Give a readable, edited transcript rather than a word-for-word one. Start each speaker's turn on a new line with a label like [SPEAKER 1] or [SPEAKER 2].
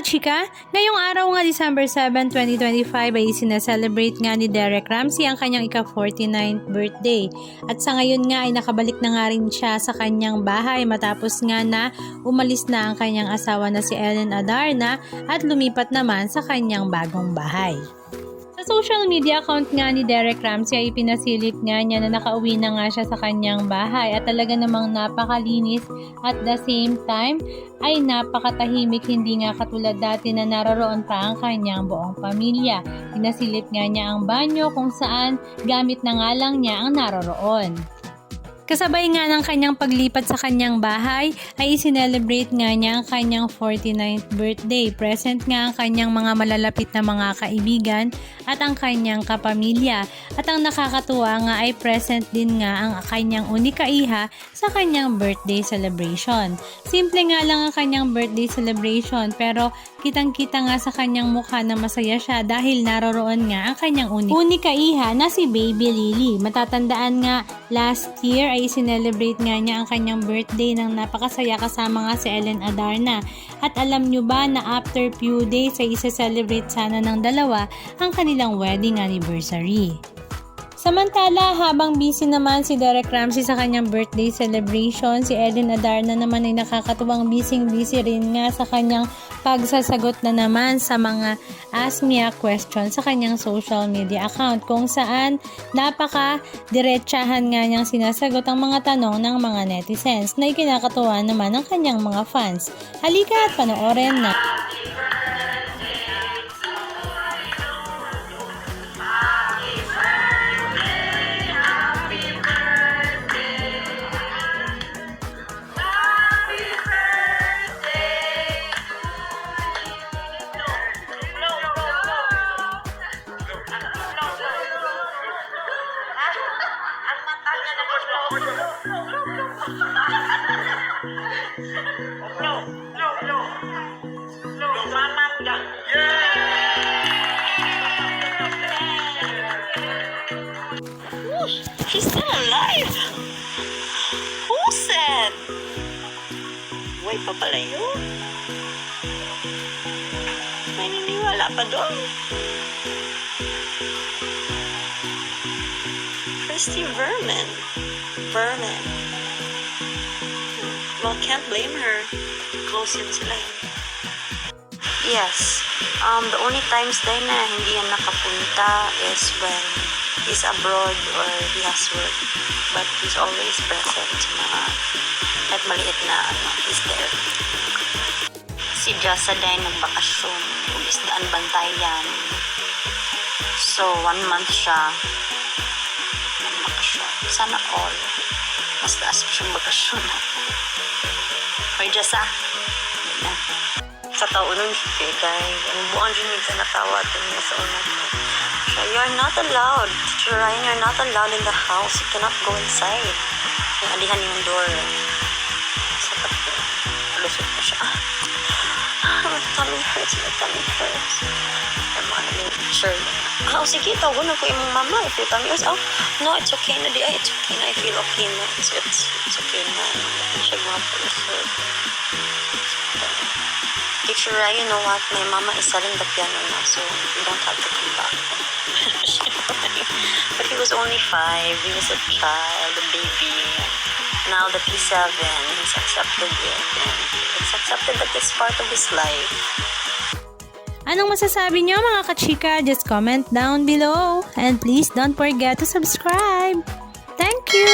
[SPEAKER 1] kachika, ngayong araw nga December 7, 2025 ay sinaselebrate nga ni Derek Ramsey ang kanyang ika-49th birthday. At sa ngayon nga ay nakabalik na nga rin siya sa kanyang bahay matapos nga na umalis na ang kanyang asawa na si Ellen Adarna at lumipat naman sa kanyang bagong bahay. Sa social media account nga ni Derek Ramsey ay pinasilip nga niya na nakauwi na nga siya sa kanyang bahay at talaga namang napakalinis at the same time ay napakatahimik, hindi nga katulad dati na naroroon pa ang kanyang buong pamilya. Pinasilip nga niya ang banyo kung saan gamit na nga lang niya ang naroroon. Kasabay nga ng kanyang paglipat sa kanyang bahay ay isinelebrate nga niya ang kanyang 49th birthday. Present nga ang kanyang mga malalapit na mga kaibigan at ang kanyang kapamilya. At ang nakakatuwa nga ay present din nga ang kanyang unika iha sa kanyang birthday celebration. Simple nga lang ang kanyang birthday celebration pero kitang-kita nga sa kanyang mukha na masaya siya dahil naroroon nga ang kanyang unika iha na si Baby Lily. Matatandaan nga last year ay sinelebrate nga niya ang kanyang birthday ng napakasaya kasama nga si Ellen Adarna. At alam nyo ba na after few days ay isa-celebrate sana ng dalawa ang kanilang wedding anniversary. Samantala, habang busy naman si Derek Ramsey sa kanyang birthday celebration, si Ellen Adarna naman ay nakakatuwang busy rin nga sa kanyang pagsasagot na naman sa mga Ask Me a Question sa kanyang social media account kung saan napaka-diretsahan nga niyang sinasagot ang mga tanong ng mga netizens na ikinakatuwa naman ng kanyang mga fans. Halika at panoorin na.
[SPEAKER 2] She's still alive! Who said? Buhay pa pala yun. May niniwala pa doon. Christy Vernon. Well, can't blame her. Close yun sila. Yes. The only times din na hindi yan nakapunta is when he's abroad or he has work. But he's always present sa mga at maliit na he's there. Si Jasa din nagbakasyon. Isdaan Bantayan. So, 1 month siya nagbakasyon. Sana all. Mas taas pa siyang bakasyon. Or Jasa. Sa taon siya guys. Ang buong rin sa natawa ito niya sa una ko. You're not allowed. Teacher Ryan, you're not allowed in the house. You cannot go inside. Yung alihan yung door. Sa tapo. Lusot na siya. My tummy hurts. I'm gonna make sure. Sige, tawagan ko yung mama. If your tummy hurts, no, it's okay na di. It's okay na. I feel okay na. It's okay na. Siya mga palusot. Teacher Ryan, you know what? My mama is selling the piano now, so you don't have to come back. But he was only 5. He was a child, a baby. Now that he's 7, he's accepted it. And it's accepted that it's part of his life.
[SPEAKER 1] Anong masasabi niyo mga kachika? Just comment down below. And please don't forget to subscribe. Thank you!